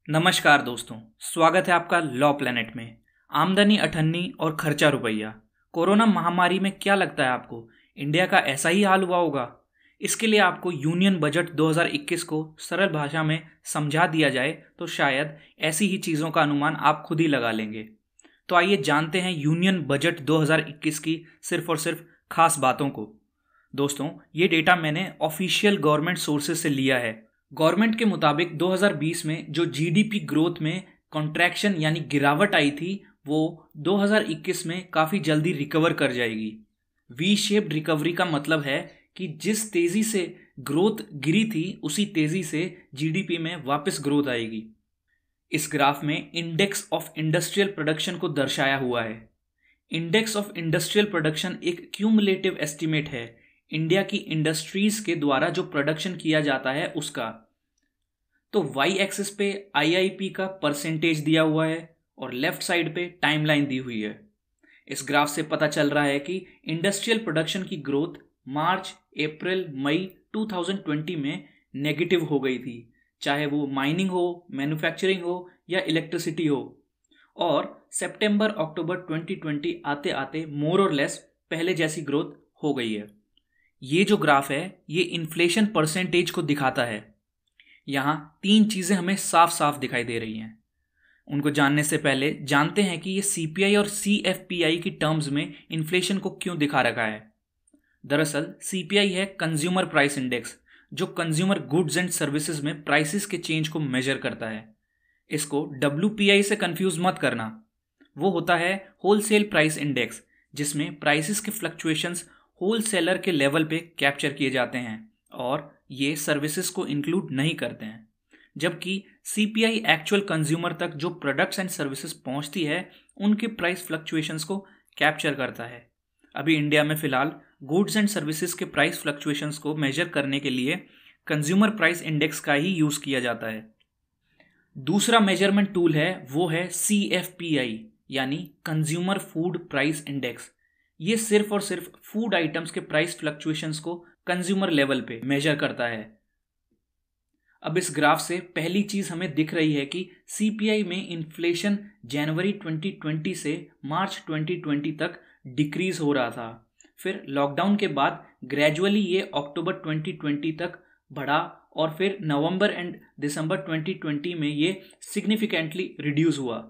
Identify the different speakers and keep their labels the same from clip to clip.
Speaker 1: नमस्कार दोस्तों, स्वागत है आपका लॉ प्लेनेट में। आमदनी अठन्नी और खर्चा रुपया। कोरोना महामारी में क्या लगता है आपको, इंडिया का ऐसा ही हाल हुआ होगा? इसके लिए आपको यूनियन बजट 2021 को सरल भाषा में समझा दिया जाए तो शायद ऐसी ही चीज़ों का अनुमान आप खुद ही लगा लेंगे। तो आइए जानते हैं यूनियन बजट 2021 की सिर्फ और सिर्फ खास बातों को। दोस्तों, ये डेटा मैंने ऑफिशियल गवर्नमेंट सोर्सेज से लिया है। गवर्नमेंट के मुताबिक 2020 में जो जीडीपी ग्रोथ में कॉन्ट्रैक्शन यानी गिरावट आई थी, वो 2021 में काफ़ी जल्दी रिकवर कर जाएगी। वी शेप्ड रिकवरी का मतलब है कि जिस तेज़ी से ग्रोथ गिरी थी उसी तेज़ी से जीडीपी में वापस ग्रोथ आएगी। इस ग्राफ में इंडेक्स ऑफ इंडस्ट्रियल प्रोडक्शन को दर्शाया हुआ है। इंडेक्स ऑफ इंडस्ट्रियल प्रोडक्शन एक क्यूमुलेटिव एस्टीमेट है, इंडिया की इंडस्ट्रीज के द्वारा जो प्रोडक्शन किया जाता है उसका। तो वाई एक्सिस पे आईआईपी का परसेंटेज दिया हुआ है और लेफ्ट साइड पे टाइमलाइन दी हुई है। इस ग्राफ से पता चल रहा है कि इंडस्ट्रियल प्रोडक्शन की ग्रोथ मार्च, अप्रैल, मई 2020 में नेगेटिव हो गई थी, चाहे वो माइनिंग हो, मैन्युफैक्चरिंग हो या इलेक्ट्रिसिटी हो। और सितंबर अक्टूबर 2020 आते आते मोर और लेस पहले जैसी ग्रोथ हो गई है। ये जो ग्राफ है ये इन्फ्लेशन परसेंटेज को दिखाता है। यहाँ तीन चीज़ें हमें साफ साफ दिखाई दे रही हैं। उनको जानने से पहले जानते हैं कि ये सीपीआई और सीएफपीआई की टर्म्स में इन्फ्लेशन को क्यों दिखा रखा है। दरअसल सीपीआई है कंज्यूमर प्राइस इंडेक्स, जो कंज्यूमर गुड्स एंड सर्विसेज में प्राइसेस के चेंज को मेजर करता है। इसको डब्ल्यूपीआई से कंफ्यूज मत करना। वो होता है होलसेल प्राइस इंडेक्स, जिसमें प्राइसेस के फ्लक्चुएशंस होलसेलर के लेवल पे कैप्चर किए जाते हैं और ये सर्विसेज को इंक्लूड नहीं करते हैं। जबकि सीपीआई एक्चुअल कंज्यूमर तक जो प्रोडक्ट्स एंड सर्विसेज पहुंचती है उनके प्राइस फ्लक्चुएशंस को कैप्चर करता है। अभी इंडिया में फिलहाल गुड्स एंड सर्विसेज के प्राइस फ्लक्चुएशंस को मेजर करने के लिए कंज्यूमर प्राइस इंडेक्स का ही यूज़ किया जाता है। दूसरा मेजरमेंट टूल है वो है सीएफपीआई यानी कंज्यूमर फूड प्राइस इंडेक्स। ये सिर्फ और सिर्फ फूड आइटम्स के प्राइस फ्लक्चुएशंस को कंज्यूमर लेवल पे मेजर करता है। अब इस ग्राफ से पहली चीज हमें दिख रही है कि सीपीआई में इन्फ्लेशन जनवरी 2020 से मार्च 2020 तक डिक्रीज हो रहा था। फिर लॉकडाउन के बाद ग्रेजुअली ये अक्टूबर 2020 तक बढ़ा और फिर नवंबर एंड दिसंबर 2020 में ये सिग्निफिकेंटली रिड्यूस हुआ।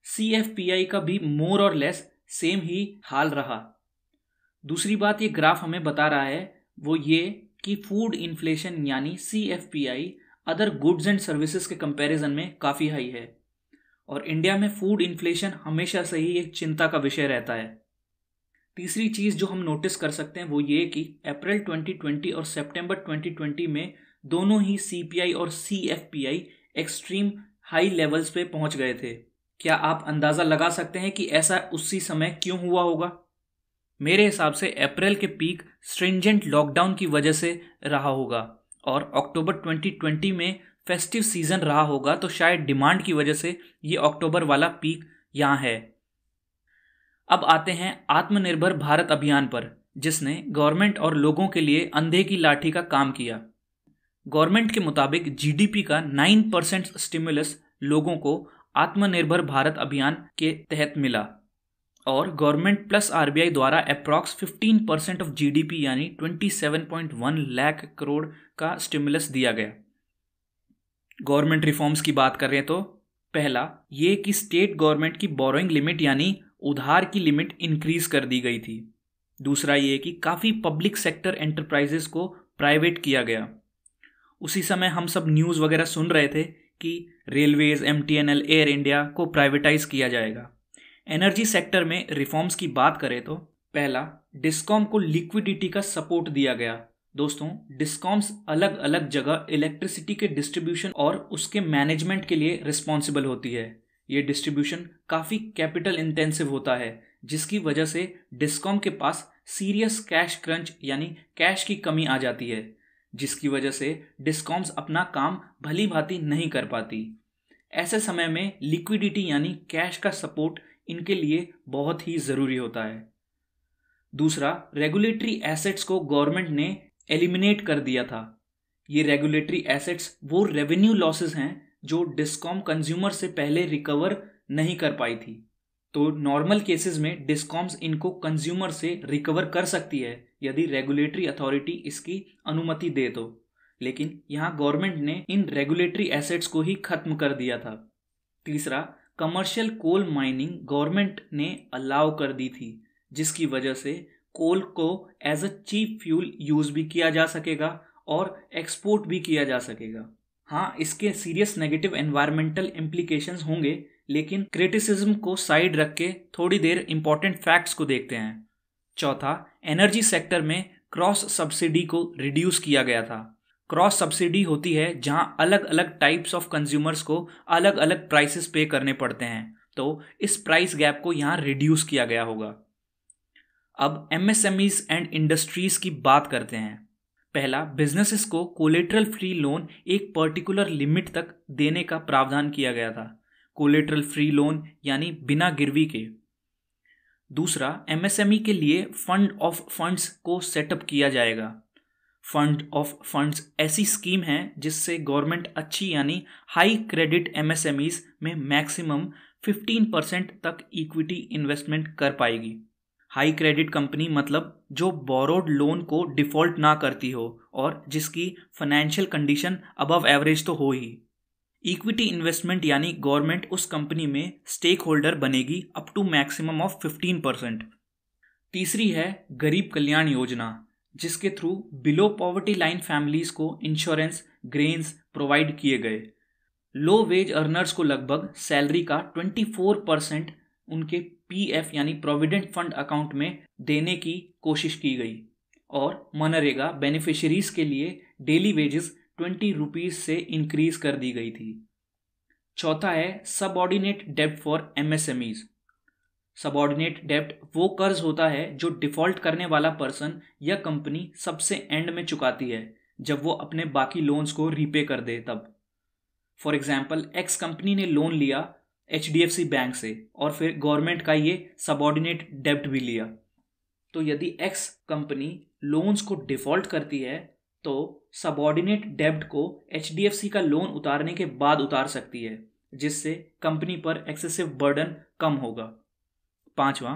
Speaker 1: सीएफपीआई का भी मोर और लेस सेम ही हाल रहा। दूसरी बात ये ग्राफ हमें बता रहा है वो ये कि फूड इन्फ्लेशन यानी सीएफपीआई अदर गुड्स एंड सर्विसेज के कंपैरिजन में काफ़ी हाई है और इंडिया में फूड इन्फ्लेशन हमेशा से ही एक चिंता का विषय रहता है। तीसरी चीज़ जो हम नोटिस कर सकते हैं वो ये कि अप्रैल 2020 और सितंबर 2020 में दोनों ही सीपीआई और सीएफपीआई एक्सट्रीम हाई लेवल्स पे पहुंच गए थे। क्या आप अंदाज़ा लगा सकते हैं कि ऐसा उसी समय क्यों हुआ होगा? मेरे हिसाब से अप्रैल के पीक स्ट्रिंजेंट लॉकडाउन की वजह से रहा होगा और अक्टूबर 2020 में फेस्टिव सीजन रहा होगा, तो शायद डिमांड की वजह से ये अक्टूबर वाला पीक यहाँ है। अब आते हैं आत्मनिर्भर भारत अभियान पर, जिसने गवर्नमेंट और लोगों के लिए अंधे की लाठी का काम किया। गवर्नमेंट के मुताबिक जीडीपी का 9% स्टिमुलस लोगों को आत्मनिर्भर भारत अभियान के तहत मिला और गवर्नमेंट प्लस आरबीआई द्वारा अप्रॉक्स 15% ऑफ जीडीपी यानी 27.1 लाख करोड़ का स्टिमुलस दिया गया। गवर्नमेंट रिफॉर्म्स की बात करें तो पहला ये कि स्टेट गवर्नमेंट की बोरोइंग लिमिट यानी उधार की लिमिट इंक्रीज कर दी गई थी। दूसरा ये कि काफ़ी पब्लिक सेक्टर एंटरप्राइजेस को प्राइवेट किया गया। उसी समय हम सब न्यूज़ वगैरह सुन रहे थे कि रेलवेज, एमटीएनएल, एयर इंडिया को प्राइवेटाइज किया जाएगा। एनर्जी सेक्टर में रिफॉर्म्स की बात करें तो पहला डिस्कॉम को लिक्विडिटी का सपोर्ट दिया गया। दोस्तों, डिस्कॉम्स अलग अलग जगह इलेक्ट्रिसिटी के डिस्ट्रीब्यूशन और उसके मैनेजमेंट के लिए रिस्पॉन्सिबल होती है। ये डिस्ट्रीब्यूशन काफ़ी कैपिटल इंटेंसिव होता है, जिसकी वजह से डिस्कॉम के पास सीरियस कैश क्रंच यानी कैश की कमी आ जाती है, जिसकी वजह से डिस्कॉम्स अपना काम भली भांति नहीं कर पाती। ऐसे समय में लिक्विडिटी यानी कैश का सपोर्ट इनके लिए बहुत ही ज़रूरी होता है। दूसरा, रेगुलेटरी एसेट्स को गवर्नमेंट ने एलिमिनेट कर दिया था। ये रेगुलेटरी एसेट्स वो रेवेन्यू लॉसेस हैं जो डिस्कॉम कंज्यूमर से पहले रिकवर नहीं कर पाई थी। तो नॉर्मल केसेस में डिस्कॉम्स इनको कंज्यूमर से रिकवर कर सकती है यदि रेगुलेटरी अथॉरिटी इसकी अनुमति दे तो, लेकिन यहाँ गवर्नमेंट ने इन रेगुलेटरी एसेट्स को ही खत्म कर दिया था। तीसरा, कमर्शियल कोल माइनिंग गवर्नमेंट ने अलाउ कर दी थी, जिसकी वजह से कोल को as a cheap fuel use भी किया जा सकेगा और एक्सपोर्ट भी किया जा सकेगा। हाँ, इसके सीरियस नेगेटिव एनवायरमेंटल इम्प्लीकेशंस होंगे, लेकिन क्रिटिसिज्म को साइड रख के थोड़ी देर इंपॉर्टेंट फैक्ट्स को देखते हैं। चौथा, एनर्जी सेक्टर में क्रॉस सब्सिडी को रिड्यूस किया गया था। क्रॉस सब्सिडी होती है जहां अलग अलग टाइप्स ऑफ कंज्यूमर्स को अलग अलग प्राइसेस पे करने पड़ते हैं, तो इस प्राइस गैप को यहाँ रिड्यूस किया गया होगा। अब एमएसएमईज एंड इंडस्ट्रीज की बात करते हैं। पहला, बिजनेसेस को कोलेटरल फ्री लोन एक पर्टिकुलर लिमिट तक देने का प्रावधान किया गया था। कोलेटरल फ्री लोन यानी बिना गिरवी के। दूसरा, एमएसएमई के लिए फंड ऑफ फंड्स को सेटअप किया जाएगा। फंड ऑफ फंड्स ऐसी स्कीम है जिससे गवर्नमेंट अच्छी यानी हाई क्रेडिट एमएसएमईज में मैक्सिमम 15% तक इक्विटी इन्वेस्टमेंट कर पाएगी। हाई क्रेडिट कंपनी मतलब जो बोरोड लोन को डिफॉल्ट ना करती हो और जिसकी फाइनेंशियल कंडीशन अबव एवरेज तो हो ही। इक्विटी इन्वेस्टमेंट यानी गवर्नमेंट उस कंपनी में स्टेक होल्डर बनेगी अप टू मैक्सिमम ऑफ 15%। तीसरी है गरीब कल्याण योजना, जिसके through below poverty line families को इंश्योरेंस ग्रेन्स प्रोवाइड किए गए। लो वेज अर्नर्स को लगभग सैलरी का 24% उनके पीएफ यानी प्रोविडेंट फंड अकाउंट में देने की कोशिश की गई और मनरेगा बेनिफिशियरीज के लिए डेली वेजेस 20 रुपीज से इंक्रीज कर दी गई थी। चौथा है सबऑर्डिनेट डेब्ट फॉर एमएसएमईज। सबऑर्डिनेट डेब्ट वो कर्ज होता है जो डिफॉल्ट करने वाला पर्सन या कंपनी सबसे एंड में चुकाती है जब वो अपने बाकी लोन्स को रीपे कर दे तब। फॉर एग्जाम्पल, एक्स कंपनी ने लोन लिया एचडीएफसी बैंक से और फिर गवर्नमेंट का ये सबऑर्डिनेट डेब्ट भी लिया, तो यदि एक्स कंपनी लोन्स को डिफॉल्ट करती है तो सबऑर्डिनेट डेब्ट को एचडीएफसी का लोन उतारने के बाद उतार सकती है, जिससे कंपनी पर एक्सेसिव बर्डन कम होगा। पांचवा,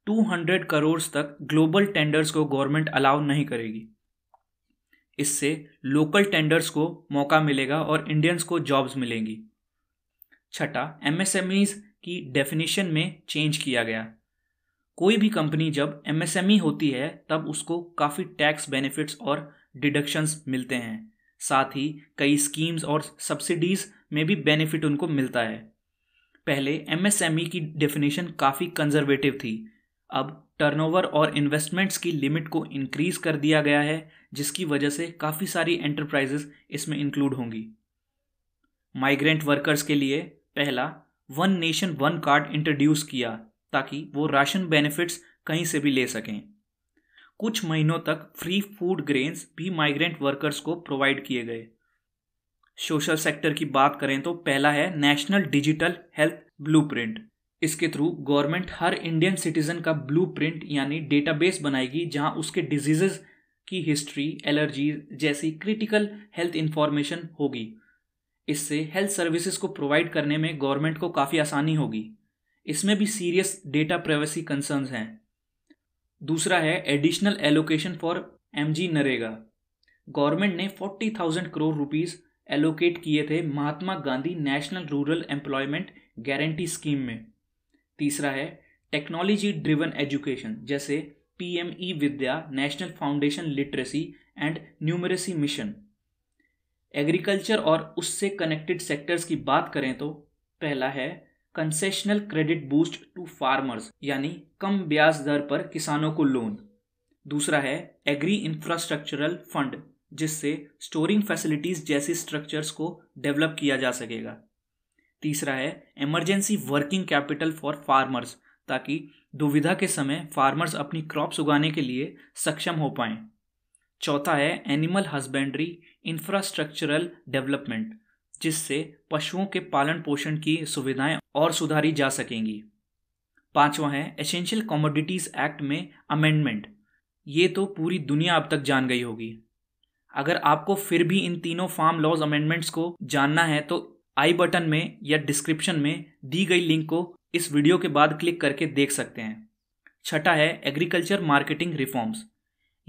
Speaker 1: 200 करोड़ तक ग्लोबल टेंडर्स को गवर्नमेंट अलाउ नहीं करेगी। इससे लोकल टेंडर्स को मौका मिलेगा और इंडियंस को जॉब्स मिलेंगी। छठा, एमएसएमईज की डेफिनेशन में चेंज किया गया। कोई भी कंपनी जब एमएसएमई होती है तब उसको काफ़ी टैक्स बेनिफिट्स और डिडक्शंस मिलते हैं, साथ ही कई स्कीम्स और सब्सिडीज में भी बेनिफिट उनको मिलता है। पहले एमएसएमई की डेफिनेशन काफ़ी कंजर्वेटिव थी, अब टर्नओवर और इन्वेस्टमेंट्स की लिमिट को इंक्रीज कर दिया गया है, जिसकी वजह से काफ़ी सारी एंटरप्राइजेस इसमें इंक्लूड होंगी। माइग्रेंट वर्कर्स के लिए पहला one nation one card introduce किया ताकि वो राशन बेनिफिट्स कहीं से भी ले सकें। कुछ महीनों तक फ्री फूड ग्रेन्स भी माइग्रेंट वर्कर्स को प्रोवाइड किए गए। सोशल सेक्टर की बात करें तो पहला है नेशनल डिजिटल हेल्थ ब्लूप्रिंट। इसके थ्रू गवर्नमेंट हर इंडियन सिटीजन का ब्लूप्रिंट यानी डेटाबेस बनाएगी जहां उसके डिजीजेस की हिस्ट्री, एलर्जी जैसी क्रिटिकल हेल्थ इंफॉर्मेशन होगी। इससे हेल्थ सर्विसेज को प्रोवाइड करने में गवर्नमेंट को काफ़ी आसानी होगी। इसमें भी सीरियस डेटा प्राइवेसी कंसर्न्स हैं। दूसरा है additional allocation for MG NREGA. Government ने 40,000 करोड़ रुपीस एलोकेट किए थे Mahatma Gandhi national rural employment guarantee scheme में। तीसरा है टेक्नोलॉजी ड्रिवन एजुकेशन, जैसे PM e Vidya, national foundation literacy and numeracy mission. Agriculture और उससे कनेक्टेड सेक्टर्स की बात करें तो पहला है concessional credit boost to farmers, यानी कम ब्याज दर पर किसानों को लोन। दूसरा है एग्री इंफ्रास्ट्रक्चरल फंड, जिससे स्टोरिंग फैसिलिटीज जैसी स्ट्रक्चर्स को डेवलप किया जा सकेगा। तीसरा है emergency working capital for farmers, ताकि दुविधा के समय फार्मर्स अपनी क्रॉप्स उगाने के लिए सक्षम हो पाएं। चौथा है एनिमल हस्बेंड्री इंफ्रास्ट्रक्चरल डेवलपमेंट, जिससे पशुओं के पालन पोषण की सुविधाएं और सुधारी जा सकेंगी। पांचवा है एसेंशियल कमोडिटीज एक्ट में अमेंडमेंट। ये तो पूरी दुनिया अब तक जान गई होगी। अगर आपको फिर भी इन तीनों फार्म लॉज अमेंडमेंट्स को जानना है तो आई बटन में या डिस्क्रिप्शन में दी गई लिंक को इस वीडियो के बाद क्लिक करके देख सकते हैं। छठा है एग्रीकल्चर मार्केटिंग रिफॉर्म्स।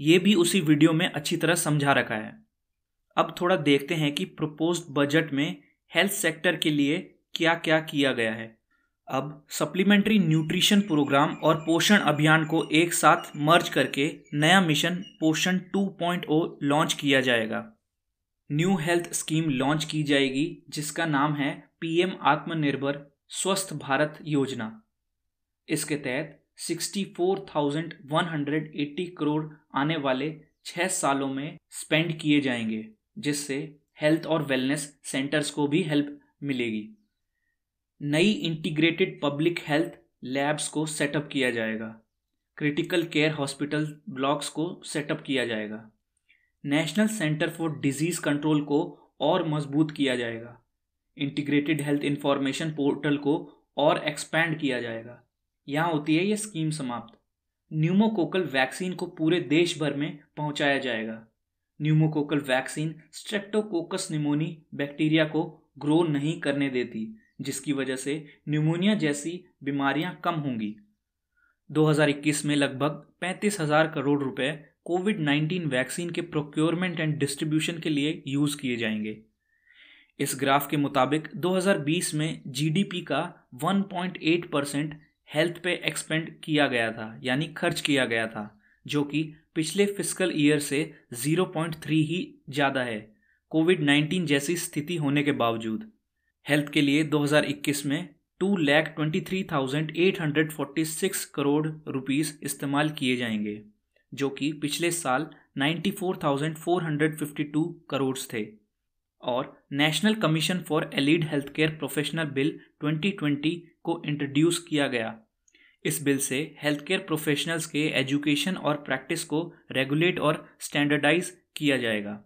Speaker 1: ये भी उसी वीडियो में अच्छी तरह समझा रखा है। अब थोड़ा देखते हैं कि प्रपोज्ड बजट में हेल्थ सेक्टर के लिए क्या क्या किया गया है। अब सप्लीमेंट्री न्यूट्रिशन प्रोग्राम और पोषण अभियान को एक साथ मर्ज करके नया मिशन पोषण 2.0 लॉन्च किया जाएगा। न्यू हेल्थ स्कीम लॉन्च की जाएगी जिसका नाम है पीएम आत्मनिर्भर स्वस्थ भारत योजना। इसके तहत 64,180 करोड़ आने वाले 6 सालों में स्पेंड किए जाएंगे, जिससे हेल्थ और वेलनेस सेंटर्स को भी हेल्प मिलेगी। नई इंटीग्रेटेड पब्लिक हेल्थ लैब्स को सेटअप किया जाएगा। क्रिटिकल केयर हॉस्पिटल ब्लॉक्स को सेटअप किया जाएगा। National centre for disease control को और मजबूत किया जाएगा। इंटीग्रेटेड हेल्थ इंफॉर्मेशन पोर्टल को और एक्सपैंड किया जाएगा। यहाँ होती है ये स्कीम समाप्त। न्यूमोकोकल वैक्सीन को पूरे देश भर में पहुंचाया जाएगा। Pneumococcal vaccine Streptococcus pneumoniae bacteria को ग्रो नहीं करने देती, जिसकी वजह से न्यूमोनिया जैसी बीमारियां कम होंगी। 2021 में लगभग 35,000 करोड़ रुपए कोविड-19 वैक्सीन के प्रोक्योरमेंट एंड डिस्ट्रीब्यूशन के लिए यूज किए जाएंगे। इस ग्राफ के मुताबिक 2020 में जीडीपी का 1.8% हेल्थ पे एक्सपेंड किया गया था, यानी खर्च किया गया था, जो कि पिछले फिस्कल ईयर से 0.3 ही ज़्यादा है, कोविड-19 जैसी स्थिति होने के बावजूद। हेल्थ के लिए 2021 में 2,23,846 करोड़ रुपीस इस्तेमाल किए जाएंगे, जो कि पिछले साल 94,452 करोड़ थे। और national commission for allied health care professional bill 2020 को इंट्रोड्यूस किया गया। इस बिल से हेल्थ केयर प्रोफेशनल्स के एजुकेशन और प्रैक्टिस को रेगुलेट और स्टैंडर्डाइज किया जाएगा।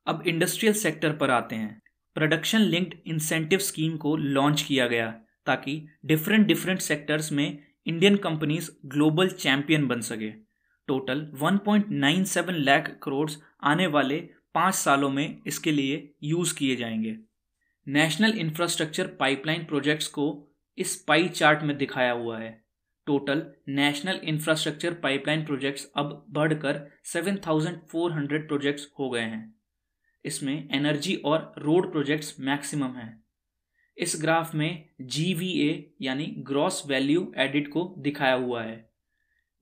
Speaker 1: अब इंडस्ट्रियल सेक्टर पर आते हैं। प्रोडक्शन लिंक्ड इंसेंटिव स्कीम को लॉन्च किया गया ताकि डिफरेंट सेक्टर्स में इंडियन कंपनीज ग्लोबल चैंपियन बन सके। टोटल 1.97 लाख करोड़ आने वाले 5 सालों में इसके लिए यूज़ किए जाएंगे। नेशनल इंफ्रास्ट्रक्चर पाइपलाइन प्रोजेक्ट्स को इस पाई चार्ट में दिखाया हुआ है। Total national infrastructure pipeline projects अब बढ़कर 7,400 प्रोजेक्ट्स हो गए हैं। इसमें एनर्जी और रोड प्रोजेक्ट्स मैक्सिमम हैं। इस ग्राफ में GVA यानी ग्रॉस वैल्यू एडिड को दिखाया हुआ है।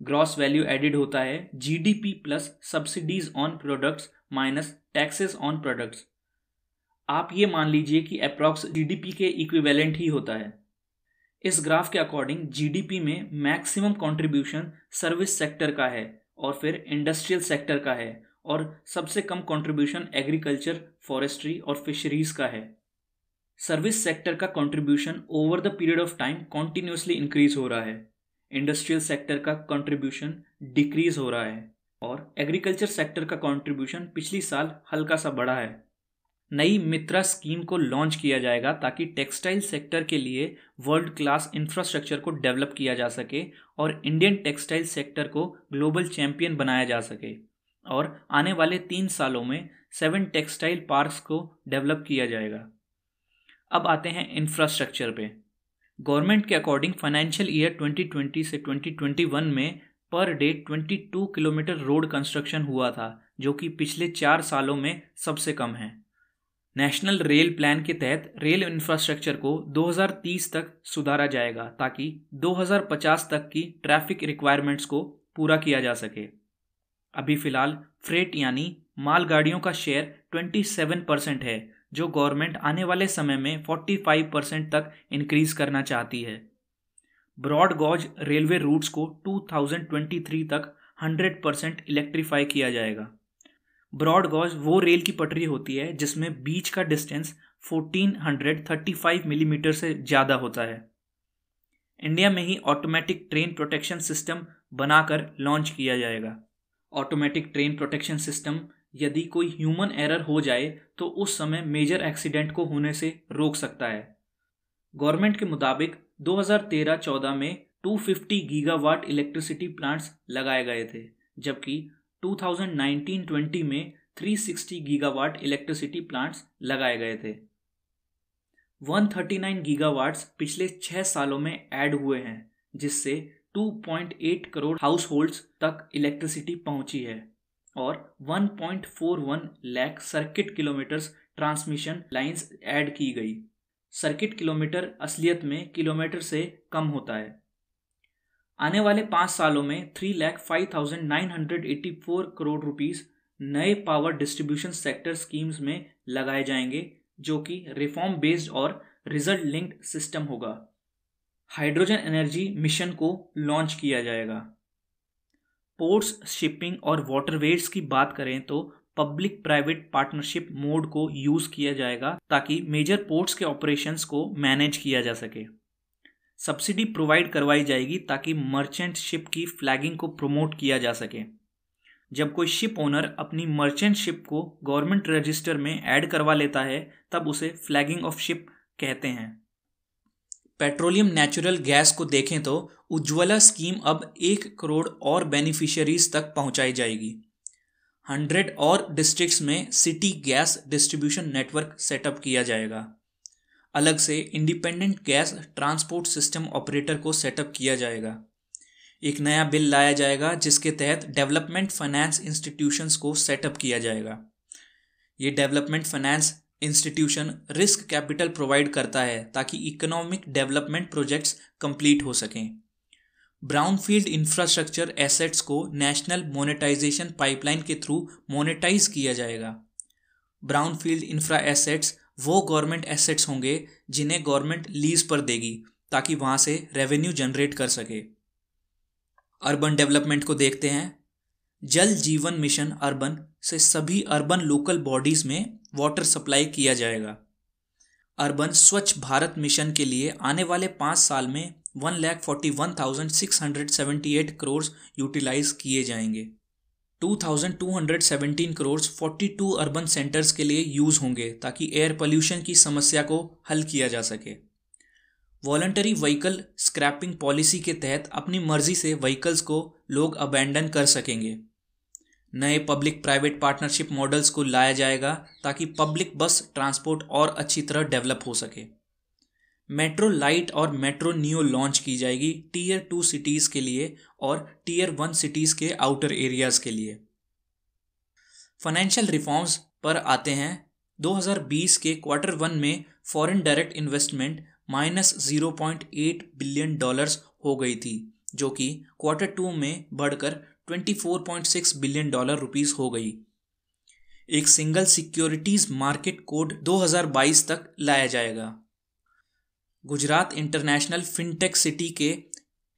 Speaker 1: ग्रॉस वैल्यू एडिड होता है GDP plus subsidies on products minus taxes on products. आप ये मान लीजिए कि अप्रॉक्स GDP के इक्विवेलेंट ही होता है। इस ग्राफ के अकॉर्डिंग GDP में मैक्सिमम कंट्रीब्यूशन सर्विस सेक्टर का है और फिर इंडस्ट्रियल सेक्टर का है और सबसे कम कंट्रीब्यूशन एग्रीकल्चर, फॉरेस्ट्री और फिशरीज का है। सर्विस सेक्टर का contribution over the period of time continuously increase हो रहा है। इंडस्ट्रियल सेक्टर का कंट्रीब्यूशन डिक्रीज हो रहा है और एग्रीकल्चर सेक्टर का कंट्रीब्यूशन पिछली साल हल्का सा बढ़ा है। नई मित्रा स्कीम को लॉन्च किया जाएगा ताकि टेक्सटाइल सेक्टर के लिए वर्ल्ड क्लास इंफ्रास्ट्रक्चर को डेवलप किया जा सके और इंडियन टेक्सटाइल सेक्टर को ग्लोबल चैंपियन बनाया जा सके। और आने वाले 3 सालों में 7 टेक्सटाइल पार्क्स को डेवलप किया जाएगा। अब आते हैं इंफ्रास्ट्रक्चर पे। गवर्नमेंट के अकॉर्डिंग फाइनेंशियल ईयर 2020 से 2021 में per day 22 kilometre road construction हुआ था, जो कि पिछले 4 सालों में सबसे कम है। नेशनल रेल प्लान के तहत रेल इंफ्रास्ट्रक्चर को 2030 तक सुधारा जाएगा ताकि 2050 तक की ट्रैफिक रिक्वायरमेंट्स को पूरा किया जा सके। अभी फिलहाल फ्रेट यानी मालगाड़ियों का शेयर 27% है, जो गवर्नमेंट आने वाले समय में 45% तक इंक्रीज करना चाहती है। ब्रॉड गॉज रेलवे रूट्स को 2023 तक 100% इलेक्ट्रीफाई किया जाएगा। ब्रॉड गॉज वो रेल की पटरी होती है जिसमें बीच का डिस्टेंस 1435 मिलीमीटर से ज़्यादा होता है। इंडिया में ही ऑटोमेटिक ट्रेन प्रोटेक्शन सिस्टम बनाकर लॉन्च किया जाएगा। ऑटोमेटिक ट्रेन प्रोटेक्शन सिस्टम यदि कोई ह्यूमन एरर हो जाए तो उस समय मेजर एक्सीडेंट को होने से रोक सकता है। गवर्नमेंट के मुताबिक 2013-14 में 250 गीगावाट इलेक्ट्रिसिटी प्लांट्स लगाए गए थे, जबकि 2019-20 में 360 गीगावाट इलेक्ट्रिसिटी प्लांट्स लगाए गए थे। 139 गीगावाट्स पिछले 6 सालों में ऐड हुए हैं, जिससे 2.8 करोड़ हाउस होल्ड्स तक इलेक्ट्रिसिटी पहुंची है और 1.41 lakh circuit kilometres transmission lines add की गई। सर्किट किलोमीटर असलियत में किलोमीटर से कम होता है। आने वाले 5 सालों में 3,05,984 करोड़ रुपीस नए पावर डिस्ट्रीब्यूशन सेक्टर स्कीम्स में लगाए जाएंगे, जो कि रिफॉर्म बेस्ड और रिजल्ट लिंक्ड सिस्टम होगा। हाइड्रोजन एनर्जी मिशन को लॉन्च किया जाएगा। पोर्ट्स, शिपिंग और वाटरवेज की बात करें तो पब्लिक प्राइवेट पार्टनरशिप मोड को यूज किया जाएगा ताकि मेजर पोर्ट्स के ऑपरेशंस को मैनेज किया जा सके। सब्सिडी प्रोवाइड करवाई जाएगी ताकि मर्चेंट शिप की फ्लैगिंग को प्रमोट किया जा सके। जब कोई शिप ओनर अपनी मर्चेंट शिप को गवर्नमेंट रजिस्टर में ऐड करवा लेता है तब उसे फ्लैगिंग ऑफ शिप कहते हैं। पेट्रोलियम नेचुरल गैस को देखें तो उज्ज्वला स्कीम अब 1 करोड़ और बेनिफिशियरीज तक पहुंचाई जाएगी। 100 और डिस्ट्रिक्ट्स में city gas distribution network setup किया जाएगा। अलग से independent gas transport system operator को सेटअप किया जाएगा। एक नया बिल लाया जाएगा जिसके तहत डेवलपमेंट फाइनेंस इंस्टीट्यूशंस को सेटअप किया जाएगा। ये development finance institution risk capital provide करता है ताकि इकोनॉमिक डेवलपमेंट प्रोजेक्ट्स कंप्लीट हो सकें। ब्राउनफील्ड इंफ्रास्ट्रक्चर एसेट्स को नेशनल मोनेटाइजेशन पाइपलाइन के थ्रू मोनेटाइज किया जाएगा। ब्राउनफील्ड इंफ्रा एसेट्स वो गवर्नमेंट एसेट्स होंगे जिन्हें गवर्नमेंट लीज पर देगी ताकि वहां से रेवेन्यू जनरेट कर सके। अर्बन डेवलपमेंट को देखते हैं। जल जीवन मिशन अर्बन से सभी अर्बन लोकल बॉडीज में वाटर सप्लाई किया जाएगा। अर्बन स्वच्छ भारत मिशन के लिए आने वाले 5 साल में 1,41,678 करोड़ यूटिलाइज किए जाएंगे। 2,217 करोड़ 42 अर्बन सेंटर्स के लिए यूज होंगे ताकि एयर पोल्यूशन की समस्या को हल किया जा सके। वॉलंटरी व्हीकल स्क्रैपिंग पॉलिसी के तहत अपनी मर्जी से व्हीकल्स को लोग अबैंडन कर सकेंगे। नए पब्लिक प्राइवेट पार्टनरशिप मॉडल्स को लाया जाएगा ताकि पब्लिक बस ट्रांसपोर्ट और अच्छी तरह डेवलप हो सके। मेट्रो लाइट और मेट्रो नियो लॉन्च की जाएगी टीयर 2 सिटीज़ के लिए और टीयर 1 सिटीज़ के आउटर एरियाज़ के लिए। फाइनेंशियल रिफॉर्म्स पर आते हैं। 2020 के Q1 में फॉरेन डायरेक्ट इन्वेस्टमेंट -$0.8 बिलियन हो गई थी, जो कि Q2 में बढ़कर $24.6 बिलियन रुपीस हो गई। एक सिंगल सिक्योरिटीज मार्केट कोड 2022 तक लाया जाएगा। गुजरात इंटरनेशनल फिनटेक सिटी के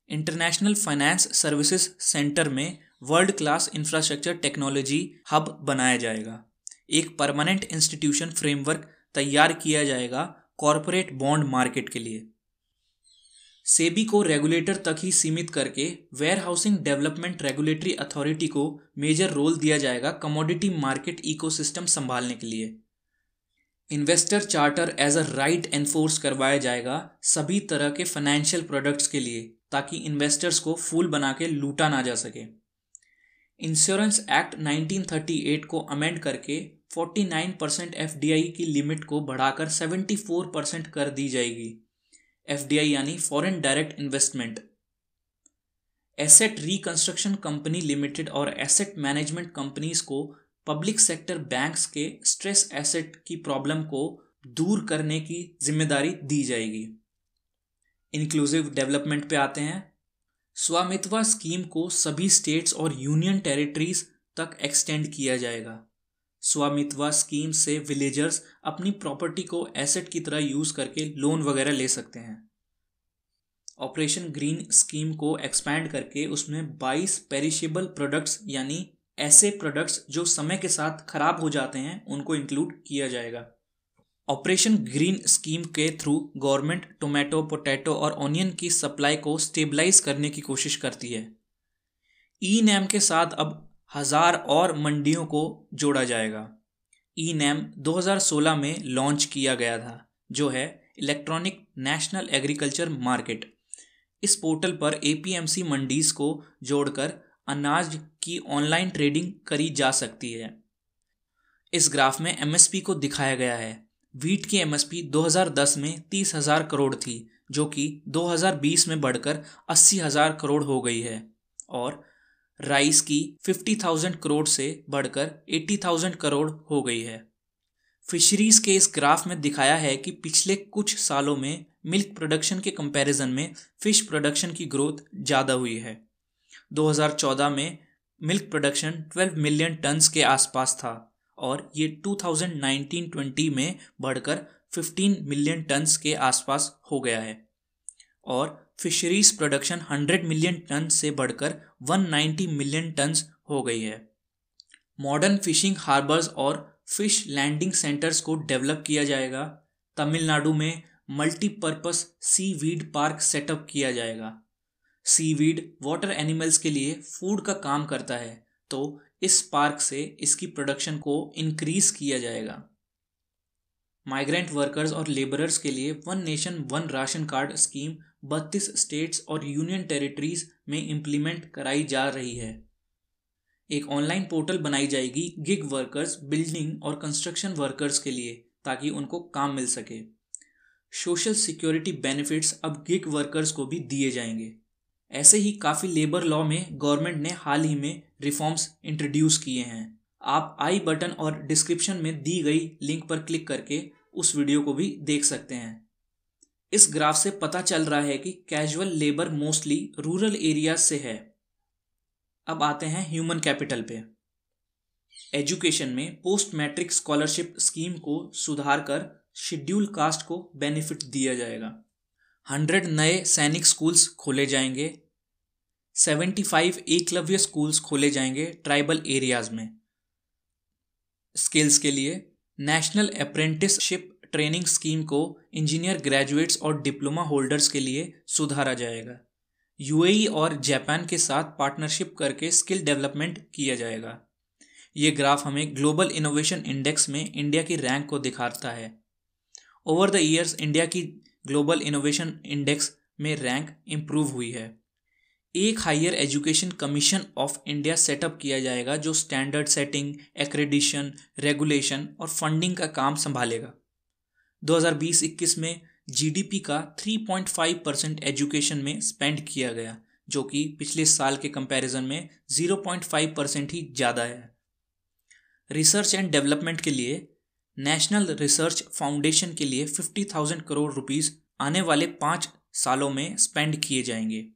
Speaker 1: इंटरनेशनल फाइनेंस सर्विसेज सेंटर में world class infrastructure technology hub बनाया जाएगा। एक परमानेंट इंस्टीट्यूशन फ्रेमवर्क तैयार किया जाएगा कॉरपोरेट बॉन्ड मार्केट के लिए। सेबी को रेगुलेटर तक ही सीमित करके warehousing development regulatory authority को मेजर रोल दिया जाएगा कमोडिटी मार्केट इकोसिस्टम संभालने के लिए। Investor charter as a right enforce करवाया जाएगा सभी तरह के फाइनेंशियल प्रोडक्ट्स के लिए ताकि इन्वेस्टर्स को फूल बना के लूटा ना जा सके। इंश्योरेंस एक्ट 1938 को अमेंड करके 49% एफडीआई की लिमिट को बढ़ाकर 74% कर दी जाएगी। एफडीआई यानी foreign direct investment. Asset reconstruction company limited और एसेट मैनेजमेंट कंपनीज को पब्लिक सेक्टर बैंक्स के स्ट्रेस एसेट की प्रॉब्लम को दूर करने की जिम्मेदारी दी जाएगी। इंक्लूसिव डेवलपमेंट पे आते हैं। स्वामित्व स्कीम को सभी स्टेट्स और यूनियन टेरिटरीज तक एक्सटेंड किया जाएगा। स्वामित्व स्कीम से विलेजर्स अपनी प्रॉपर्टी को एसेट की तरह यूज करके लोन वगैरह ले सकते हैं। ऑपरेशन ग्रीन स्कीम को एक्सपैंड करके उसमें 22 पेरिशेबल प्रोडक्ट्स यानी ऐसे प्रोडक्ट्स जो समय के साथ खराब हो जाते हैं उनको इंक्लूड किया जाएगा। ऑपरेशन ग्रीन स्कीम के थ्रू गवर्नमेंट टोमेटो, पोटैटो और ऑनियन की सप्लाई को स्टेबलाइज करने की कोशिश करती है। ई नैम के साथ अब 1000 और मंडियों को जोड़ा जाएगा। ई नैम 2016 में लॉन्च किया गया था, जो है इलेक्ट्रॉनिक नेशनल एग्रीकल्चर मार्केट। इस पोर्टल पर एपीएमसी मंडीज को जोड़कर अनाज की ऑनलाइन ट्रेडिंग करी जा सकती है। इस ग्राफ में एमएसपी को दिखाया गया है। वीट की एमएसपी 2010 में 30,000 करोड़ थी, जो कि 2020 में बढ़कर 80,000 करोड़ हो गई है, और राइस की 50,000 करोड़ से बढ़कर 80,000 करोड़ हो गई है। फिशरीज के इस ग्राफ में दिखाया है कि पिछले कुछ सालों में मिल्क प्रोडक्शन के कंपैरिजन में फिश प्रोडक्शन की ग्रोथ ज़्यादा हुई है। 2014 में मिल्क प्रोडक्शन 12 मिलियन टन्स के आसपास था, और ये 2019-20 में बढ़कर 15 मिलियन टन्स के आसपास हो गया है, और फिशरीज प्रोडक्शन 100 मिलियन टन से बढ़कर 190 मिलियन टन्स हो गई है। मॉडर्न फिशिंग हार्बर्स और फिश लैंडिंग सेंटर्स को डेवलप किया जाएगा। तमिलनाडु में मल्टीपर्पस सी वीड पार्क सेटअप किया जाएगा। सी वीड वाटर एनिमल्स के लिए फूड का काम करता है, तो इस पार्क से इसकी प्रोडक्शन को इंक्रीज किया जाएगा। माइग्रेंट वर्कर्स और लेबरर्स के लिए one nation one ration card scheme 32 states और यूनियन टेरिटरीज में इम्प्लीमेंट कराई जा रही है। एक ऑनलाइन पोर्टल बनाई जाएगी गिग वर्कर्स, बिल्डिंग और कंस्ट्रक्शन वर्कर्स के लिए, ताकि उनको काम मिल सके। सोशल सिक्योरिटी बेनिफिट्स अब गिग वर्कर्स को भी दिए जाएंगे। ऐसे ही काफ़ी लेबर लॉ में गवर्नमेंट ने हाल ही में रिफॉर्म्स इंट्रोड्यूस किए हैं। आप आई बटन और डिस्क्रिप्शन में दी गई लिंक पर क्लिक करके उस वीडियो को भी देख सकते हैं। इस ग्राफ से पता चल रहा है कि casual labour mostly rural areas से है। अब आते हैं ह्यूमन कैपिटल पे। एजुकेशन में पोस्ट मैट्रिक स्कॉलरशिप स्कीम को सुधार कर शेड्यूल कास्ट को बेनिफिट दिया जाएगा। 100 नए सैनिक स्कूल्स खोले जाएंगे। 75 एकलव्य स्कूल्स खोले जाएंगे ट्राइबल एरियाज में। स्किल्स के लिए नेशनल अप्रेंटिसशिप ट्रेनिंग स्कीम को इंजीनियर ग्रेजुएट्स और डिप्लोमा होल्डर्स के लिए सुधारा जाएगा। यूएई और जापान के साथ पार्टनरशिप करके स्किल डेवलपमेंट किया जाएगा। ये ग्राफ हमें ग्लोबल इनोवेशन इंडेक्स में इंडिया की रैंक को दिखाता है। ओवर द ईयर्स इंडिया की ग्लोबल इनोवेशन इंडेक्स में रैंक इम्प्रूव हुई है। एक higher education commission of India set up किया जाएगा, जो स्टैंडर्ड सेटिंग, एक्रेडिशन, रेगुलेशन और फंडिंग का काम संभालेगा। 2020-21 में जीडीपी का 3.5% एजुकेशन में स्पेंड किया गया, जो कि पिछले साल के कंपैरिजन में 0.5% ही ज़्यादा है। रिसर्च एंड डेवलपमेंट के लिए नेशनल रिसर्च फाउंडेशन के लिए 50,000 करोड़ रुपीस आने वाले 5 सालों में स्पेंड किए जाएंगे।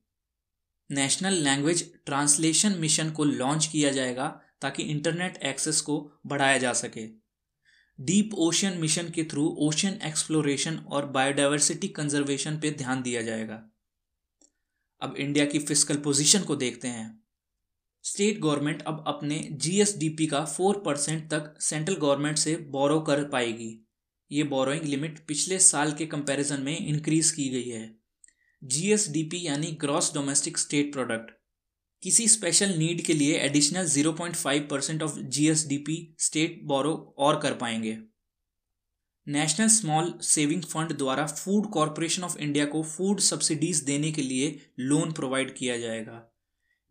Speaker 1: नेशनल लैंग्वेज ट्रांसलेशन मिशन को लॉन्च किया जाएगा ताकि इंटरनेट एक्सेस को बढ़ाया जा सके। डीप ओशन मिशन के थ्रू ओशन एक्सप्लोरेशन और बायोडाइवर्सिटी कंजर्वेशन पे ध्यान दिया जाएगा। अब इंडिया की फिस्कल पोजीशन को देखते हैं। स्टेट गवर्नमेंट अब अपने जीएसडीपी का 4% तक सेंट्रल गवर्नमेंट से बोरो कर पाएगी। ये बोरोइंग लिमिट पिछले साल के कंपैरिजन में इंक्रीज की गई है। जीएसडीपी यानी ग्रॉस डोमेस्टिक स्टेट प्रोडक्ट। किसी स्पेशल नीड के लिए एडिशनल 0.5% ऑफ जीएसडीपी स्टेट बोरो और कर पाएंगे। नेशनल स्मॉल सेविंग फंड द्वारा फूड कॉरपोरेशन ऑफ इंडिया को फूड सब्सिडीज देने के लिए लोन प्रोवाइड किया जाएगा।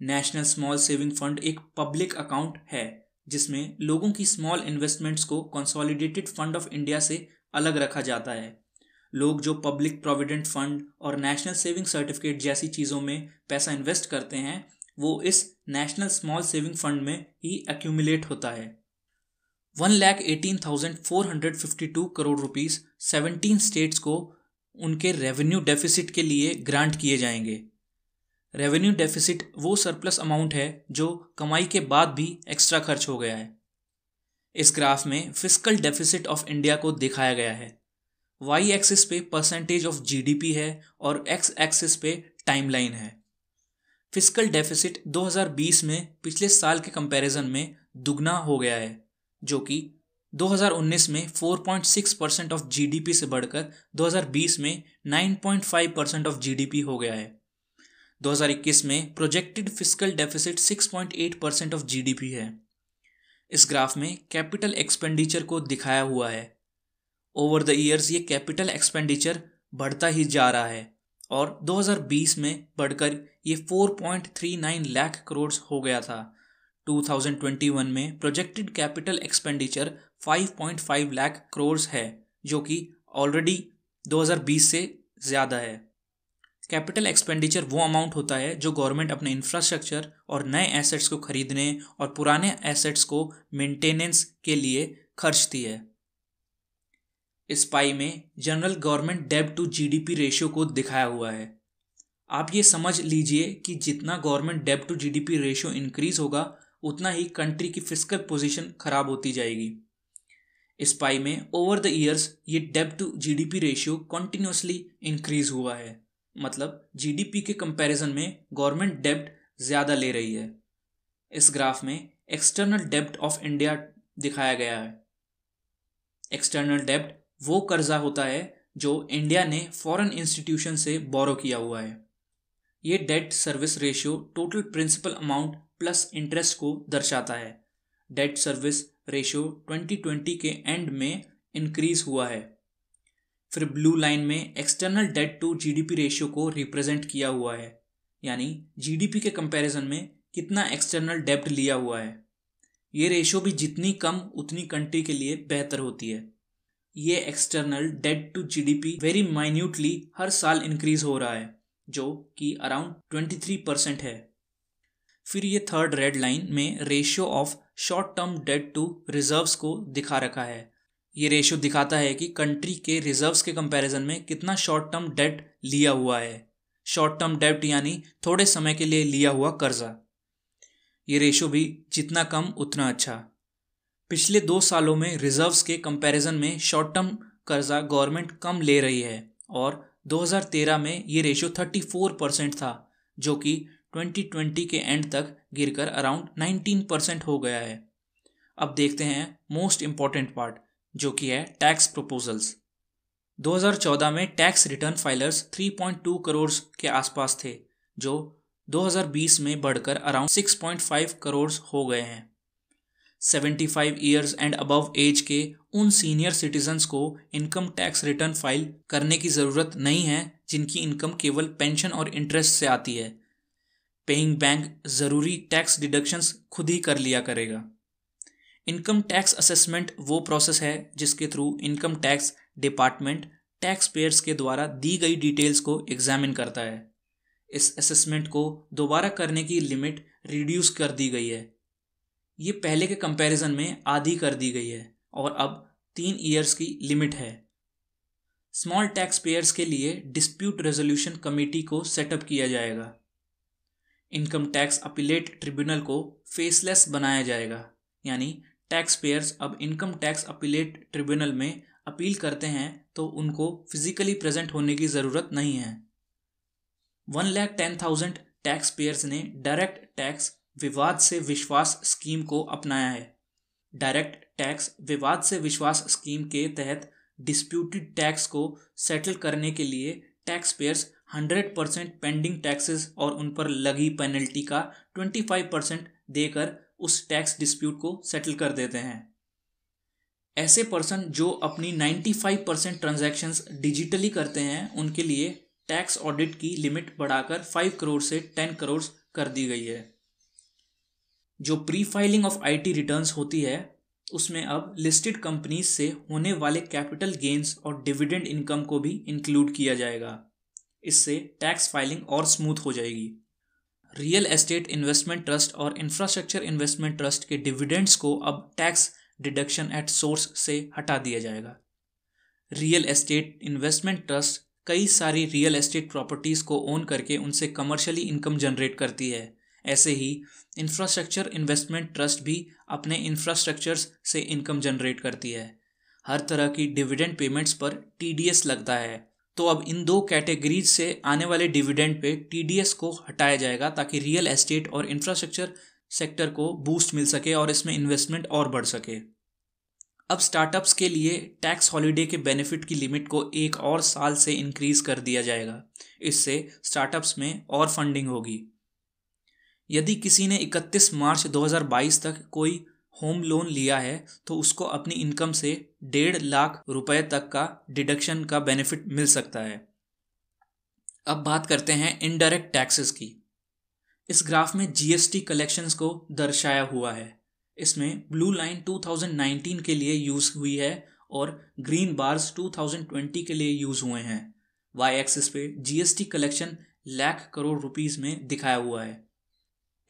Speaker 1: नेशनल स्मॉल सेविंग फंड एक पब्लिक अकाउंट है जिसमें लोगों की स्मॉल इन्वेस्टमेंट्स को कंसोलिडेटेड फंड ऑफ इंडिया से अलग रखा जाता है। लोग जो पब्लिक प्रोविडेंट फंड और नेशनल सेविंग सर्टिफिकेट जैसी चीज़ों में पैसा इन्वेस्ट करते हैं, वो इस नेशनल स्मॉल सेविंग फंड में ही एक्यूमुलेट होता है। 1,18,452 करोड़ रुपीस 17 स्टेट्स को उनके रेवेन्यू डेफिसिट के लिए ग्रांट किए जाएंगे। रेवेन्यू डेफिसिट वो सरप्लस अमाउंट है जो कमाई के बाद भी एक्स्ट्रा खर्च हो गया है। इस ग्राफ में फिस्कल डेफिसिट ऑफ इंडिया को दिखाया गया है। वाई एक्सिस पे परसेंटेज ऑफ जीडीपी है और एक्स एक्सिस पे टाइमलाइन है। फिस्कल डेफिसिट 2020 में पिछले साल के कंपैरिजन में दुगना हो गया है, जो कि 2019 में 4.6% ऑफ जीडीपी से बढ़कर 2020 में 9.5% ऑफ जीडीपी हो गया है। 2021 में projected fiscal deficit 6.8% of GDP है। इस ग्राफ में कैपिटल एक्सपेंडिचर को दिखाया हुआ है। ओवर द ईयर्स ये कैपिटल एक्सपेंडिचर बढ़ता ही जा रहा है और 2020 में बढ़कर ये 4.39 लाख करोड़ हो गया था। 2021 में projected capital expenditure 5.5 lakh crore है, जो कि ऑलरेडी 2020 से ज़्यादा है। कैपिटल एक्सपेंडिचर वो अमाउंट होता है जो गवर्नमेंट अपने इंफ्रास्ट्रक्चर और नए एसेट्स को खरीदने और पुराने एसेट्स को मेंटेनेंस के लिए खर्चती है। इस पाई में जनरल गवर्नमेंट डेब्ट टू जीडीपी रेशियो को दिखाया हुआ है। आप ये समझ लीजिए कि जितना गवर्नमेंट डेब्ट टू जीडीपी रेशियो इंक्रीज होगा उतना ही कंट्री की फिस्कल पोजीशन खराब होती जाएगी। इस पाई में ओवर द ईयर्स ये डेब्ट to GDP ratio continuously increase हुआ है, मतलब जीडीपी के कंपैरिजन में गवर्नमेंट डेब्ट ज़्यादा ले रही है। इस ग्राफ में एक्सटर्नल डेब्ट ऑफ इंडिया दिखाया गया है। एक्सटर्नल डेब्ट वो कर्जा होता है जो इंडिया ने फॉरेन इंस्टीट्यूशन से बोरो किया हुआ है। ये debt service ratio total principal amount plus interest को दर्शाता है। डेट सर्विस रेशियो 2020 के एंड में इंक्रीज हुआ है। फिर ब्लू लाइन में external debt to GDP ratio को रिप्रेजेंट किया हुआ है, यानी जीडीपी के कंपैरिजन में कितना एक्सटर्नल डेब्ट लिया हुआ है। ये रेशियो भी जितनी कम उतनी कंट्री के लिए बेहतर होती है। ये external debt to GDP very minutely हर साल इंक्रीज हो रहा है, जो कि अराउंड 23% है। फिर ये थर्ड रेड लाइन में ratio of short term debt to reserves को दिखा रखा है। ये रेशियो दिखाता है कि कंट्री के रिजर्व्स के कंपैरिजन में कितना शॉर्ट टर्म डेट लिया हुआ है। शॉर्ट टर्म डेट यानी थोड़े समय के लिए लिया हुआ कर्जा। ये रेशियो भी जितना कम उतना अच्छा। पिछले 2 सालों में रिजर्व्स के कंपैरिजन में शॉर्ट टर्म कर्जा गवर्नमेंट कम ले रही है और 2013 में ये रेशियो 34% था, जो कि 2020 के एंड तक गिरकर अराउंड 19% हो गया है। अब देखते हैं मोस्ट इम्पॉर्टेंट पार्ट, जो कि है टैक्स प्रपोजल्स। 2014 में टैक्स रिटर्न फाइलर्स 3.2 करोड़ के आसपास थे, जो 2020 में बढ़कर अराउंड 6.5 करोड़ हो गए हैं। 75 ईयर्स एंड अबव एज के उन सीनियर सिटीजन्स को इनकम टैक्स रिटर्न फाइल करने की ज़रूरत नहीं है जिनकी इनकम केवल पेंशन और इंटरेस्ट से आती है। पेइंग बैंक ज़रूरी टैक्स डिडक्शंस खुद ही कर लिया करेगा। इनकम टैक्स असेसमेंट वो प्रोसेस है जिसके through income tax department tax payers के द्वारा दी गई डिटेल्स को एग्जामिन करता है। इस असेसमेंट को दोबारा करने की लिमिट रिड्यूस कर दी गई है। ये पहले के कंपैरिजन में आधी कर दी गई है और अब 3 ईयर्स की लिमिट है। स्मॉल टैक्स पेयर्स के लिए डिस्प्यूट रेजोल्यूशन कमेटी को सेटअप किया जाएगा। इनकम टैक्स अपीलेट ट्रिब्यूनल को फेसलेस बनाया जाएगा, यानी टैक्स पेयर्स अब इनकम टैक्स अपीलेट ट्रिब्यूनल में अपील करते हैं तो उनको फिजिकली प्रेजेंट होने की ज़रूरत नहीं है। 1,10,000 टैक्स पेयर्स ने डायरेक्ट टैक्स विवाद से विश्वास स्कीम को अपनाया है। डायरेक्ट टैक्स विवाद से विश्वास स्कीम के तहत डिस्प्यूटेड टैक्स को सेटल करने के लिए टैक्स पेयर्स 100% पेंडिंग टैक्सेस और उन पर लगी पेनल्टी का 25% देकर उस टैक्स डिस्प्यूट को सेटल कर देते हैं। ऐसे पर्सन जो अपनी 95% ट्रांजैक्शंस डिजिटली करते हैं उनके लिए टैक्स ऑडिट की लिमिट बढ़ाकर 5 करोड़ से 10 करोड़ कर दी गई है। जो pre filing of IT returns होती है उसमें अब लिस्टेड कंपनीज से होने वाले कैपिटल गेन्स और डिविडेंड इनकम को भी इंक्लूड किया जाएगा। इससे टैक्स फाइलिंग और स्मूथ हो जाएगी। रियल एस्टेट इन्वेस्टमेंट ट्रस्ट और इंफ्रास्ट्रक्चर इन्वेस्टमेंट ट्रस्ट के डिविडेंड्स को अब टैक्स डिडक्शन एट सोर्स से हटा दिया जाएगा। रियल एस्टेट इन्वेस्टमेंट ट्रस्ट कई सारी रियल एस्टेट प्रॉपर्टीज़ को ओन करके उनसे कमर्शियली इनकम जनरेट करती है। ऐसे ही इंफ्रास्ट्रक्चर इन्वेस्टमेंट ट्रस्ट भी अपने इंफ्रास्ट्रक्चर्स से इनकम जनरेट करती है। हर तरह की डिविडेंड पेमेंट्स पर टीडीएस लगता है, तो अब इन 2 कैटेगरीज से आने वाले डिविडेंड पे टीडीएस को हटाया जाएगा ताकि रियल एस्टेट और इंफ्रास्ट्रक्चर सेक्टर को बूस्ट मिल सके और इसमें इन्वेस्टमेंट और बढ़ सके। अब स्टार्टअप्स के लिए टैक्स हॉलिडे के बेनिफिट की लिमिट को 1 और साल से इंक्रीज कर दिया जाएगा। इससे स्टार्टअप्स में और फंडिंग होगी। यदि किसी ने 31 मार्च 2022 तक कोई होम लोन लिया है तो उसको अपनी इनकम से 1.5 लाख रुपए तक का डिडक्शन का बेनिफिट मिल सकता है। अब बात करते हैं इनडायरेक्ट टैक्सेस की। इस ग्राफ में जीएसटी कलेक्शंस को दर्शाया हुआ है। इसमें ब्लू लाइन 2019 के लिए यूज़ हुई है और ग्रीन बार्स 2020 के लिए यूज हुए हैं। वाई एक्सिस पे GST collection lakh crore rupees में दिखाया हुआ है।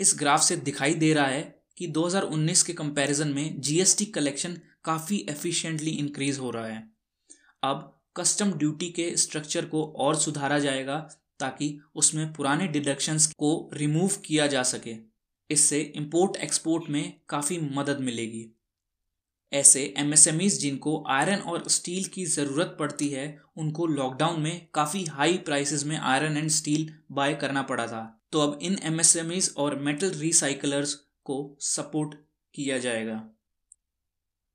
Speaker 1: इस ग्राफ से दिखाई दे रहा है कि 2019 के कंपैरिजन में जीएसटी कलेक्शन काफ़ी एफिशिएंटली इंक्रीज हो रहा है। अब कस्टम ड्यूटी के स्ट्रक्चर को और सुधारा जाएगा ताकि उसमें पुराने डिडक्शंस को रिमूव किया जा सके। इससे इंपोर्ट एक्सपोर्ट में काफ़ी मदद मिलेगी। ऐसे एमएसएमईज जिनको आयरन और स्टील की ज़रूरत पड़ती है, उनको लॉकडाउन में काफ़ी हाई प्राइसेस में आयरन एंड स्टील बाय करना पड़ा था। तो अब इन एमएसएमईज और मेटल रिसाइकलर्स को सपोर्ट किया जाएगा।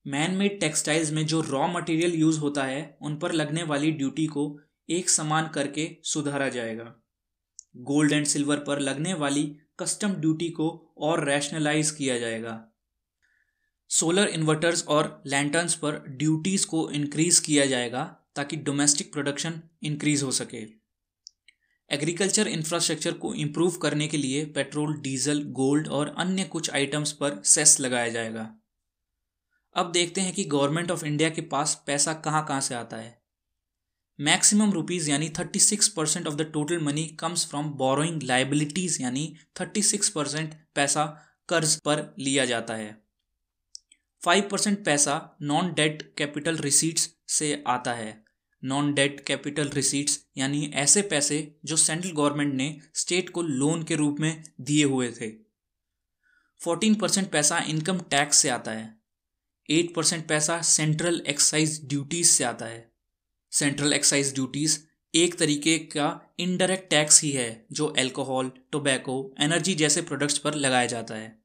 Speaker 1: मैन मेड टेक्सटाइल्स में जो रॉ मटेरियल यूज होता है, उन पर लगने वाली ड्यूटी को एक समान करके सुधारा जाएगा। गोल्ड एंड सिल्वर पर लगने वाली कस्टम ड्यूटी को और रैशनलाइज किया जाएगा। सोलर इन्वर्टर्स और लैंटर्न्स पर ड्यूटीज को इंक्रीज किया जाएगा ताकि डोमेस्टिक प्रोडक्शन इंक्रीज हो सके। एग्रीकल्चर इंफ्रास्ट्रक्चर को इम्प्रूव करने के लिए पेट्रोल, डीजल, गोल्ड और अन्य कुछ आइटम्स पर सेस लगाया जाएगा। अब देखते हैं कि गवर्नमेंट ऑफ इंडिया के पास पैसा कहाँ कहाँ से आता है। मैक्सिमम रुपीज यानी 36% of the total money comes from borrowing liabilities यानी 36% पैसा कर्ज पर लिया जाता है। 5% पैसा नॉन डेट कैपिटल रिसीट्स से आता है। नॉन डेट कैपिटल रिसीट्स यानी ऐसे पैसे जो सेंट्रल गवर्नमेंट ने स्टेट को लोन के रूप में दिए हुए थे। 14% पैसा इनकम टैक्स से आता है। 8% पैसा सेंट्रल एक्साइज ड्यूटीज से आता है। सेंट्रल एक्साइज ड्यूटीज एक तरीके का इनडायरेक्ट टैक्स ही है जो अल्कोहल, टोबैको, एनर्जी जैसे प्रोडक्ट्स पर लगाया जाता है।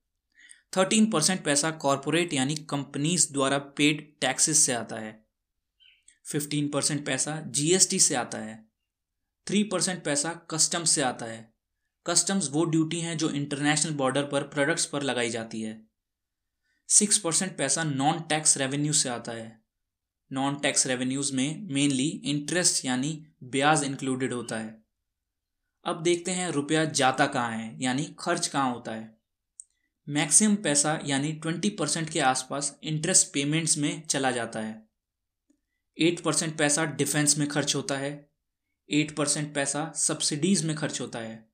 Speaker 1: 13% पैसा कॉरपोरेट यानी कंपनीज द्वारा पेड टैक्सेस से आता है। 15% पैसा जीएसटी से आता है। 3% पैसा कस्टम्स से आता है। कस्टम्स वो ड्यूटी हैं जो इंटरनेशनल बॉर्डर पर प्रोडक्ट्स पर लगाई जाती है। 6% पैसा नॉन टैक्स रेवेन्यू से आता है। नॉन टैक्स रेवेन्यूज में मेनली इंटरेस्ट यानी ब्याज इंक्लूडेड होता है। अब देखते हैं रुपया जाता कहाँ है यानी खर्च कहाँ होता है। मैक्सिमम पैसा यानी 20% के आसपास इंटरेस्ट पेमेंट्स में चला जाता है। 8% पैसा डिफेंस में खर्च होता है। 8% पैसा सब्सिडीज में खर्च होता है।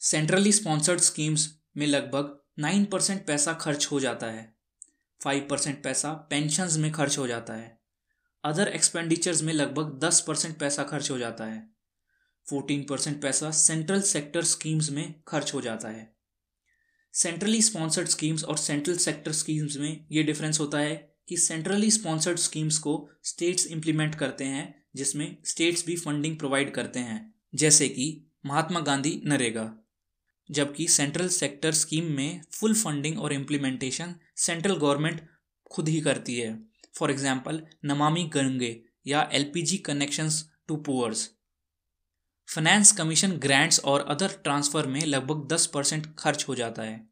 Speaker 1: सेंट्रली स्पॉन्सर्ड स्कीम्स में लगभग 9% पैसा खर्च हो जाता है। 5% पैसा पेंशन्स में खर्च हो जाता है। अदर एक्सपेंडिचर्स में लगभग 10% पैसा खर्च हो जाता है। 14% पैसा सेंट्रल सेक्टर स्कीम्स में खर्च हो जाता है। सेंट्रली स्पॉन्सर्ड स्कीम्स और सेंट्रल सेक्टर स्कीम्स में ये डिफरेंस होता है कि सेंट्रली स्पॉन्सर्ड स्कीम्स को स्टेट्स इंप्लीमेंट करते हैं, जिसमें स्टेट्स भी फंडिंग प्रोवाइड करते हैं, जैसे कि महात्मा गांधी नरेगा। जबकि सेंट्रल सेक्टर स्कीम में फुल फंडिंग और इम्प्लीमेंटेशन सेंट्रल गवर्नमेंट खुद ही करती है। फॉर एग्जाम्पल नमामि गंगे या LPG connections to poors. Finance commission grants और अदर ट्रांसफर में लगभग 10% खर्च हो जाता है।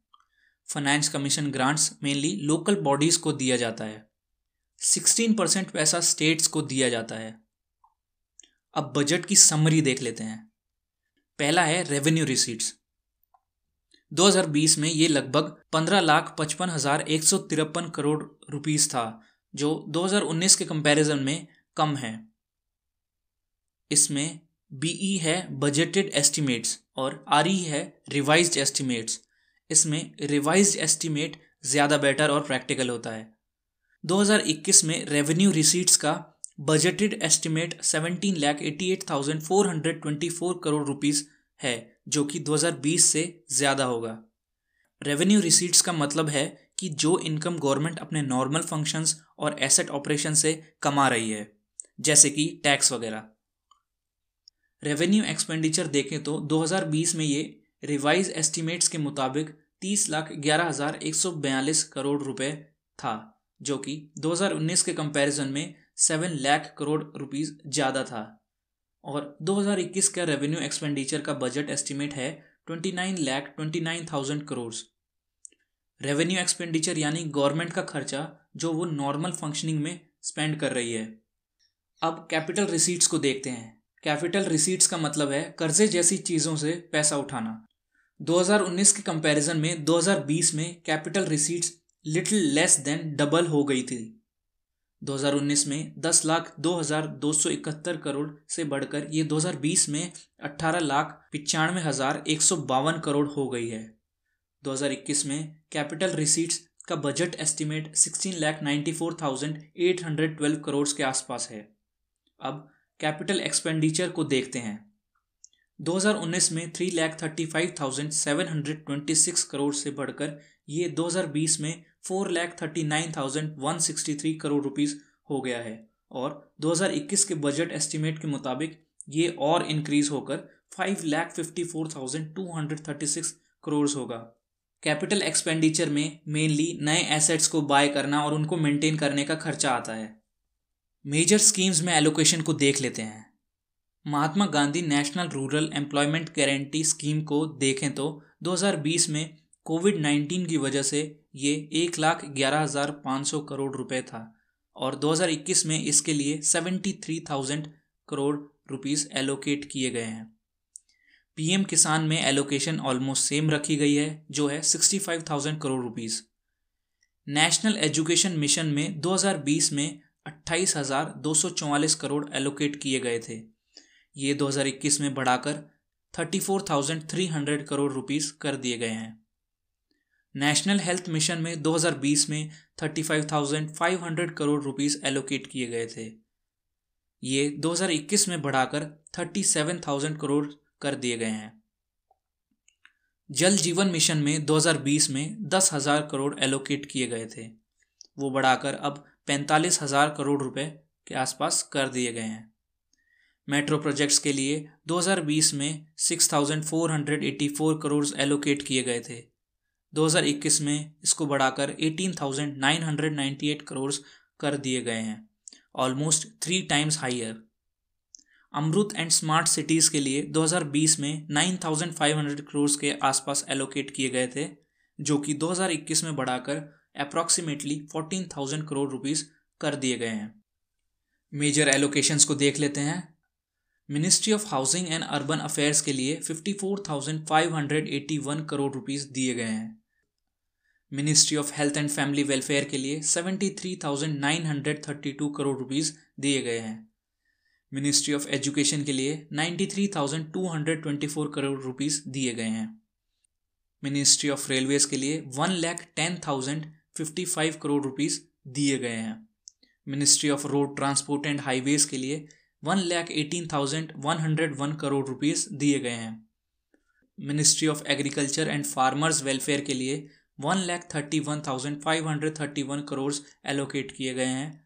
Speaker 1: Finance commission grants mainly local bodies को दिया जाता है। 16% पैसा स्टेट्स को दिया जाता है। अब बजट की समरी देख लेते हैं। पहला है रेवेन्यू रिसीट्स। 2020 में ये लगभग 15,55,153 करोड़ रुपीस था, जो 2019 के कंपैरिजन में कम है। इसमें बीई है बजटेड एस्टिमेट्स और आरई है रिवाइज्ड एस्टिमेट्स। इसमें रिवाइज्ड एस्टिमेट ज़्यादा बेटर और प्रैक्टिकल होता है। 2021 में रेवेन्यू रिसीट्स का बजटेड एस्टिमेट 17,88,424 करोड़ रुपीस है, जो कि 2020 से ज़्यादा होगा। रेवेन्यू रिसीट्स का मतलब है कि जो इनकम गवर्नमेंट अपने नॉर्मल फंक्शंस और एसेट ऑपरेशन से कमा रही है, जैसे कि टैक्स वगैरह। रेवेन्यू एक्सपेंडिचर देखें तो 2020 में ये रिवाइज एस्टिमेट्स के मुताबिक 30,11,142 करोड़ रुपए था, जो कि 2019 के कंपैरिजन में 7 लाख करोड़ रुपीस ज़्यादा था। और 2021 का रेवेन्यू एक्सपेंडिचर का बजट एस्टिमेट है 29,29,000 करोड़। रेवेन्यू एक्सपेंडिचर यानी गवर्नमेंट का खर्चा जो वो नॉर्मल फंक्शनिंग में स्पेंड कर रही है। अब कैपिटल रिसीट्स को देखते हैं। कैपिटल रिसीट्स का मतलब है कर्जे जैसी चीज़ों से पैसा उठाना। 2019 के कंपैरिजन में 2020 में capital receipts little less than double हो गई थी। 2019 में 10,02,271 करोड़ से बढ़कर ये 2020 में 18,95,152 करोड़ हो गई है। 2021 में कैपिटल रिसीट्स का बजट एस्टिमेट 16,94,812 करोड़ के आसपास है। अब कैपिटल एक्सपेंडिचर को देखते हैं। 2019 में 3,35,726 करोड़ से बढ़कर ये 2020 में 4,39,163 करोड़ रुपीस हो गया है और 2021 के बजट एस्टिमेट के मुताबिक ये और इंक्रीज होकर 5,54,236 करोड़ होगा। कैपिटल एक्सपेंडिचर में मेनली नए एसेट्स को बाय करना और उनको मेंटेन करने का खर्चा आता है। मेजर स्कीम्स में एलोकेशन को देख लेते हैं। Mahatma Gandhi national rural employment guarantee scheme को देखें तो 2020 में कोविड-19 की वजह से ये 1,11,500 करोड़ रुपए था और 2021 में इसके लिए 73,000 करोड़ रुपीस एलोकेट किए गए हैं। पीएम किसान में एलोकेशन ऑलमोस्ट सेम रखी गई है जो है 65,000 crore rupees. National education mission में 2020 में 28,244 करोड़ एलोकेट किए गए थे। ये 2021 में बढ़ाकर 34,300 करोड़ रुपीस कर दिए गए हैं। नेशनल हेल्थ मिशन में 2020 में 35,500 करोड़ रुपीस एलोकेट किए गए थे। ये 2021 में बढ़ाकर 37,000 करोड़ कर दिए गए हैं। जल जीवन मिशन में 2020 में 10,000 करोड़ एलोकेट किए गए थे, वो बढ़ाकर अब 45,000 करोड़ रुपए के आसपास कर दिए गए हैं। मेट्रो प्रोजेक्ट्स के लिए 2020 में 6,484 करोड़ एलोकेट किए गए थे। 2021 में इसको बढ़ाकर 18,998 करोड़ कर दिए गए हैं, almost 3 times higher. Amrut and smart cities के लिए 2020 में 9,500 करोड़ के आसपास एलोकेट किए गए थे, जो कि 2021 में बढ़ाकर अप्रॉक्सीमेटली 14,000 करोड़ रुपीस कर दिए गए हैं। मेजर एलोकेशंस को देख लेते हैं। Ministry of housing and urban affairs के लिए 54,581 करोड़ रुपीस दिए गए हैं। Ministry of health and family welfare के लिए 73,932 करोड़ रुपीस दिए गए हैं। मिनिस्ट्री ऑफ एजुकेशन के लिए 93,224 करोड़ रुपीस दिए गए हैं। मिनिस्ट्री ऑफ रेलवेज के लिए 1,10,055 करोड़ रुपीस दिए गए हैं। Ministry of road transport and highways के लिए 1,18,101 करोड़ रुपीस दिए गए हैं। Ministry of agriculture and farmers welfare के लिए 1,31,531 करोड़ एलोकेट किए गए हैं।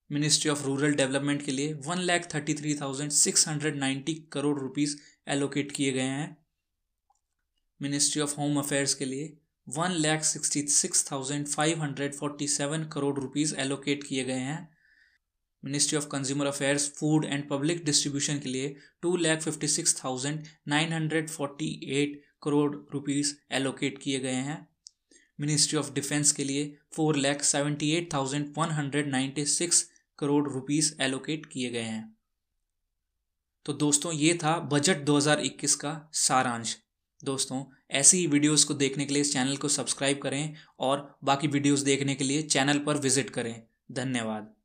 Speaker 1: मिनिस्ट्री ऑफ रूरल डेवलपमेंट के लिए 1,33,690 करोड़ रुपीस एलोकेट किए गए हैं। मिनिस्ट्री ऑफ होम अफेयर्स के लिए 1,66,547 करोड़ रुपीस एलोकेट किए गए हैं। Ministry of consumer affairs, food and public distribution के लिए 2,56,948 करोड़ रुपीस एलोकेट किए गए हैं। मिनिस्ट्री ऑफ डिफेंस के लिए 4,78,196 करोड़ रुपीस एलोकेट किए गए हैं। तो दोस्तों, ये था बजट 2021 का सारांश। दोस्तों, ऐसी ही वीडियोस को देखने के लिए इस चैनल को सब्सक्राइब करें और बाकी वीडियोस देखने के लिए चैनल पर विजिट करें। धन्यवाद।